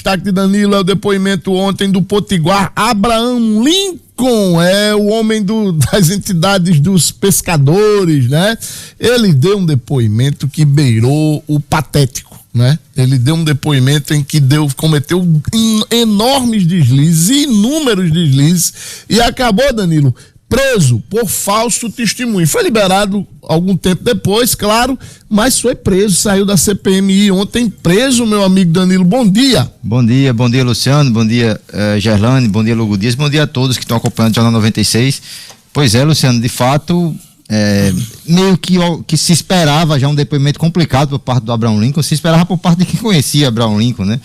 destaque de Danilo é o depoimento ontem do potiguar Abraham Lincoln, o homem das entidades dos pescadores, né? Ele deu um depoimento que beirou o patético, né? Ele deu um depoimento em que cometeu enormes deslizes, inúmeros deslizes, e acabou, Danilo, preso por falso testemunho. Foi liberado algum tempo depois, claro, mas foi preso, saiu da CPMI ontem preso, meu amigo Danilo. Bom dia. Bom dia, Luciano, bom dia, Gerlane, bom dia, Lugo Dias, bom dia a todos que estão acompanhando o Jornal 96. Pois é, Luciano, de fato, meio que se esperava já um depoimento complicado por parte do Abraham Lincoln, se esperava por parte de quem conhecia Abraham Lincoln, né?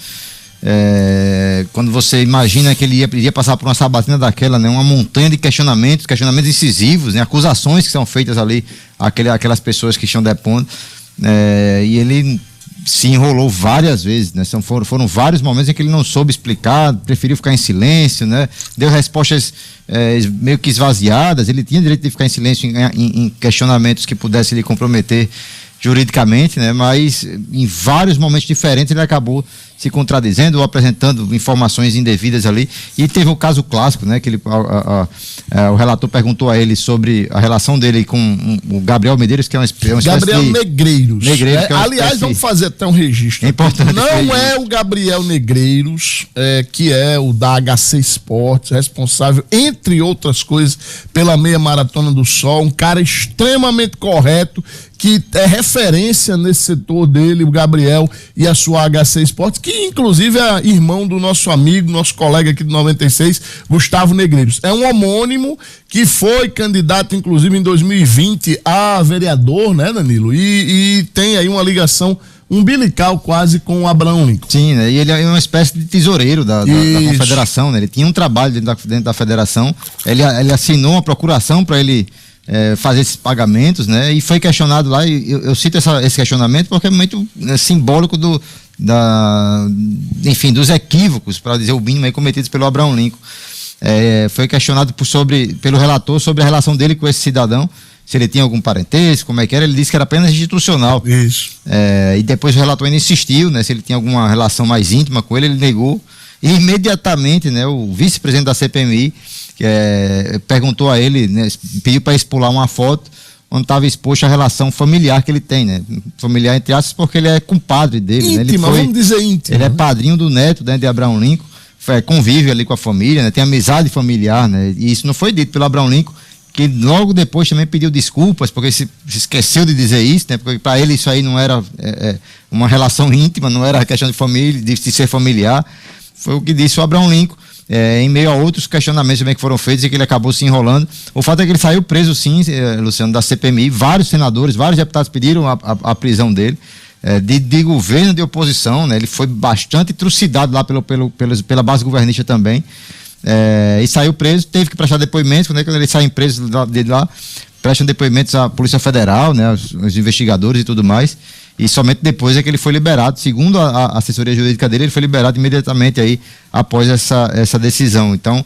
Quando você imagina que ele iria passar por uma sabatina daquela, né, uma montanha de questionamentos incisivos, né, acusações que são feitas ali aquelas pessoas que estão depondo, e ele se enrolou várias vezes, né, foram vários momentos em que ele não soube explicar, preferiu ficar em silêncio, né, deu respostas meio que esvaziadas. Ele tinha direito de ficar em silêncio em questionamentos que pudessem lhe comprometer juridicamente, né? Mas em vários momentos diferentes ele acabou se contradizendo ou apresentando informações indevidas ali. E teve o caso clássico, né? Que o relator perguntou a ele sobre a relação dele com o Gabriel Medeiros, que é uma espécie Gabriel Negreiros. Que é aliás, vamos fazer até um registro. É importante. Não é o Gabriel Negreiros, que é o da HC Esportes, responsável, entre outras coisas, pela meia maratona do Sol, um cara extremamente correto, que é referência nesse setor dele, o Gabriel e a sua HC Esportes, que inclusive é irmão do nosso amigo, nosso colega aqui do 96, Gustavo Negreiros. É um homônimo que foi candidato, inclusive, em 2020 a vereador, né, Danilo? E tem aí uma ligação umbilical quase com o Abraham Lincoln. Sim, né? E ele é uma espécie de tesoureiro da confederação, né? Ele tinha um trabalho dentro da federação, ele assinou uma procuração para ele fazer esses pagamentos, né? E foi questionado lá, e eu cito esse questionamento porque é muito simbólico dos equívocos, para dizer o mínimo, aí cometidos pelo Abraham Lincoln. Foi questionado pelo relator sobre a relação dele com esse cidadão, se ele tinha algum parentesco, como é que era. Ele disse que era apenas institucional. Isso. E depois o relator ainda insistiu, né, se ele tinha alguma relação mais íntima com ele negou. E imediatamente, né, o vice-presidente da CPMI perguntou a ele, né, pediu para expular uma foto onde estava exposta a relação familiar que ele tem, né? Familiar entre aspas, porque ele é compadre dele, íntima, né? Vamos dizer íntima. Ele é padrinho do neto, né, de Abraham Lincoln, convive ali com a família, né? Tem amizade familiar, né? E isso não foi dito pelo Abraham Lincoln, que logo depois também pediu desculpas, porque se esqueceu de dizer isso, né? Porque para ele isso aí não era uma relação íntima, não era questão de família, de ser familiar. Foi o que disse o Abraham Lincoln, em meio a outros questionamentos também que foram feitos e que ele acabou se enrolando. O fato é que ele saiu preso, sim, Luciano, da CPMI. Vários senadores, vários deputados pediram a prisão dele, de governo de oposição, né? Ele foi bastante trucidado lá pela base governista também, e saiu preso, teve que prestar depoimentos, né? Quando ele sai preso de lá, prestam depoimentos à Polícia Federal, né? Os investigadores e tudo mais. E somente depois é que ele foi liberado. Segundo a assessoria jurídica dele, ele foi liberado imediatamente aí após essa decisão. Então,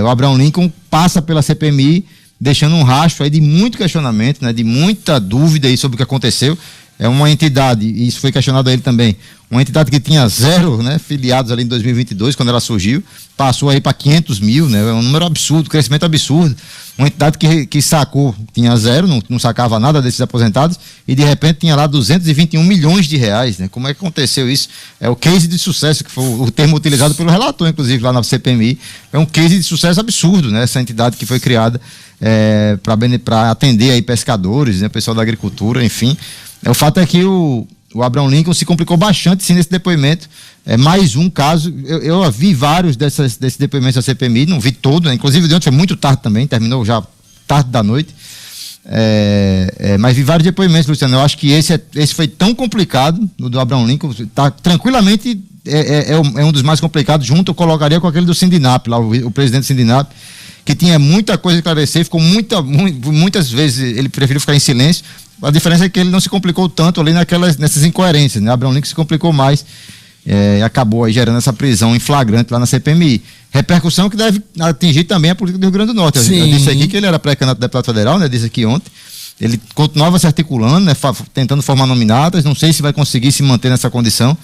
o Abraham Lincoln passa pela CPMI, deixando um rastro aí de muito questionamento, né, de muita dúvida aí sobre o que aconteceu. É uma entidade, e isso foi questionado a ele também, uma entidade que tinha 0, né, filiados ali em 2022, quando ela surgiu, passou aí para 500 mil, né, é um número absurdo, crescimento absurdo. Uma entidade que sacou, tinha 0, não sacava nada desses aposentados, e de repente tinha lá 221 milhões de reais, né? Como é que aconteceu isso? É o case de sucesso, que foi o termo utilizado pelo relator, inclusive, lá na CPMI. É um case de sucesso absurdo, né? Essa entidade que foi criada para atender aí pescadores, né? Pessoal da agricultura, enfim. O fato é que o Abraham Lincoln se complicou bastante, sim, nesse depoimento. Mais um caso, eu vi vários desses depoimentos da CPMI, não vi todo, né? Inclusive de ontem foi muito tarde também, terminou já tarde da noite, mas vi vários depoimentos, Luciano. Eu acho que esse foi tão complicado, o do Abraham Lincoln, tá, tranquilamente é um dos mais complicados, junto eu colocaria com aquele do Sindinap, lá, o presidente do Sindinap, que tinha muita coisa a esclarecer, ficou muitas vezes ele preferiu ficar em silêncio. A diferença é que ele não se complicou tanto ali nessas incoerências, né? Abraham Lincoln se complicou mais, e acabou aí gerando essa prisão em flagrante lá na CPMI. Repercussão que deve atingir também a política do Rio Grande do Norte. Eu disse aqui que ele era pré-candidato a deputado federal, né? Disse aqui ontem. Ele continuava se articulando, né? Tentando formar nominatas, não sei se vai conseguir se manter nessa condição.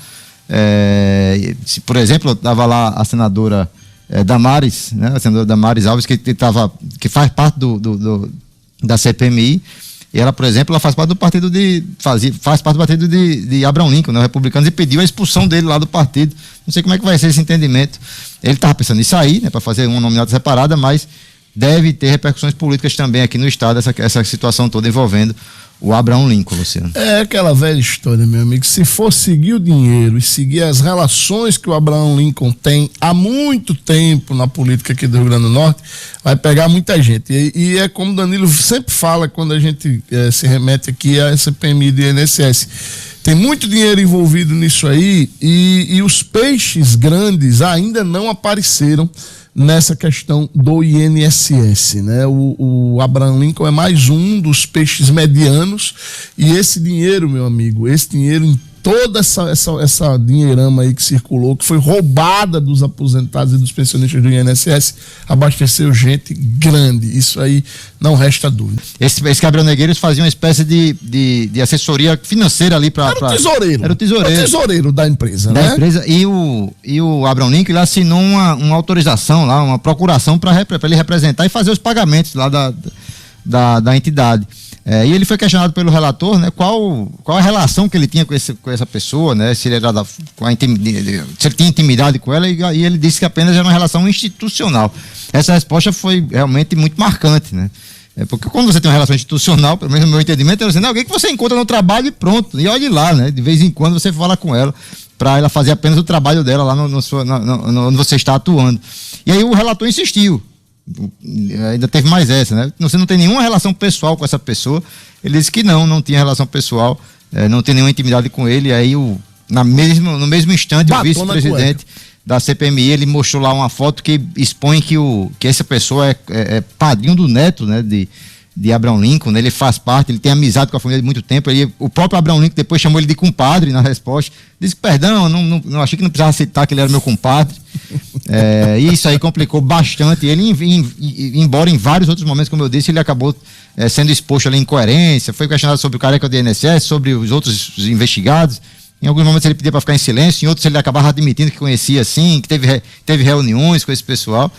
Se, por exemplo, estava lá a senadora Damares, né? A senadora Damares Alves, que faz parte da CPMI, e ela, por exemplo, ela faz parte do partido de Abraham Lincoln, né, Republicanos, e pediu a expulsão dele lá do partido. Não sei como é que vai ser esse entendimento. Ele estava pensando em sair, né, para fazer uma nominata separada, mas deve ter repercussões políticas também aqui no estado, essa situação toda envolvendo o Abraham Lincoln, Luciano. É aquela velha história, meu amigo. Se for seguir o dinheiro e seguir as relações que o Abraham Lincoln tem há muito tempo na política aqui do Rio Grande do Norte, vai pegar muita gente. E é como o Danilo sempre fala quando a gente se remete aqui a essa PMI do INSS. Tem muito dinheiro envolvido nisso aí e os peixes grandes ainda não apareceram nessa questão do INSS, né? O Abraham Lincoln é mais um dos peixes medianos e esse dinheiro, meu amigo, esse dinheiro em toda essa dinheirama aí que circulou, que foi roubada dos aposentados e dos pensionistas do INSS, abasteceu gente grande. Isso aí não resta dúvida. Esse Gabriel Negreiros fazia uma espécie de assessoria financeira ali para... Era o tesoureiro. Era o tesoureiro da empresa, da né? empresa, e o Abraham Lincoln, ele assinou uma autorização lá, uma procuração para ele representar e fazer os pagamentos lá da entidade. E ele foi questionado pelo relator, né, qual a relação que ele tinha com essa pessoa, né, se ele tinha intimidade com ela, e ele disse que apenas era uma relação institucional. Essa resposta foi realmente muito marcante, né? Porque quando você tem uma relação institucional, pelo menos no meu entendimento, é assim, alguém que você encontra no trabalho e pronto, e olhe lá, né? De vez em quando você fala com ela, para ela fazer apenas o trabalho dela lá onde você está atuando. E aí o relator insistiu. Ainda teve mais essa, né? Você não tem nenhuma relação pessoal com essa pessoa. Ele disse que não tinha relação pessoal, não tem nenhuma intimidade com ele. E aí, no mesmo instante, o vice-presidente da CPMI, ele mostrou lá uma foto que expõe que essa pessoa é padrinho do neto, né, de Abraham Lincoln, né? Ele faz parte, ele tem amizade com a família de muito tempo. O próprio Abraham Lincoln depois chamou ele de compadre na resposta. Disse que, perdão, não achei que não precisava citar que ele era meu compadre. E isso aí complicou bastante ele, embora em vários outros momentos, como eu disse, ele acabou sendo exposto ali em incoerência, foi questionado sobre o careca do INSS, sobre os outros investigados. Em alguns momentos ele pedia para ficar em silêncio, em outros ele acabava admitindo que conhecia sim, que teve reuniões com esse pessoal.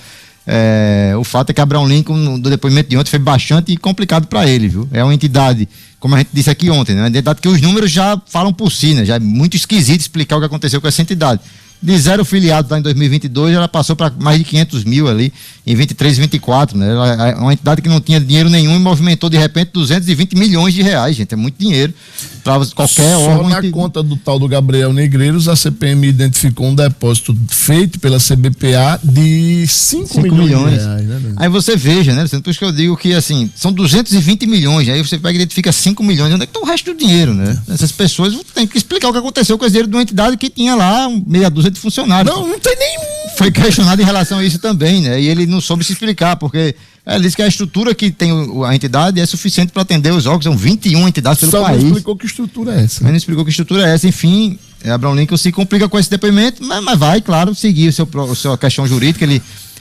O fato é que Abraham Lincoln, do depoimento de ontem, foi bastante complicado para ele, viu? É uma entidade, como a gente disse aqui ontem, né? Uma entidade que os números já falam por si, né? Já é muito esquisito explicar o que aconteceu com essa entidade. De 0 filiados lá em 2022, ela passou para mais de 500 mil ali em 23 e 24, né? Ela é uma entidade que não tinha dinheiro nenhum e movimentou de repente 220 milhões de reais, gente. É muito dinheiro para qualquer órgão. Só na conta do tal do Gabriel Negreiros, a CPMI identificou um depósito feito pela CBPA de 5 milhões de reais, né? Aí você veja, né? Por isso que eu digo que, assim, são 220 milhões, aí você pega e identifica 5 milhões. Onde é que está o resto do dinheiro, né? Essas pessoas têm que explicar o que aconteceu com esse dinheiro de uma entidade que tinha lá meia dúzia de funcionários. Não tem nenhum. Foi questionado em relação a isso também, né? E ele não soube se explicar, porque ele disse que a estrutura que tem a entidade é suficiente para atender os órgãos, são 21 entidades pelo país. Não explicou que estrutura é essa. Mas não explicou que estrutura é essa. Enfim, Abraham Lincoln se complica com esse depoimento, mas vai, claro, seguir a sua questão jurídica.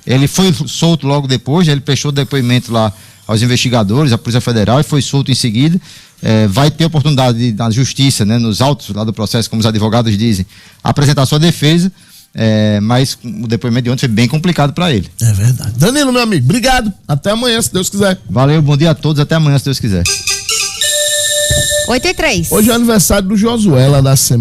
Ele foi solto logo depois, ele prestou depoimento lá aos investigadores, à Polícia Federal, e foi solto em seguida. Vai ter oportunidade na justiça, né, nos autos lá do processo, como os advogados dizem, apresentar sua defesa, mas o depoimento de ontem foi bem complicado para ele. É verdade. Danilo, meu amigo, obrigado. Até amanhã, se Deus quiser. Valeu, bom dia a todos, até amanhã, se Deus quiser. 8h03. Hoje é aniversário do Josué lá da Assembleia.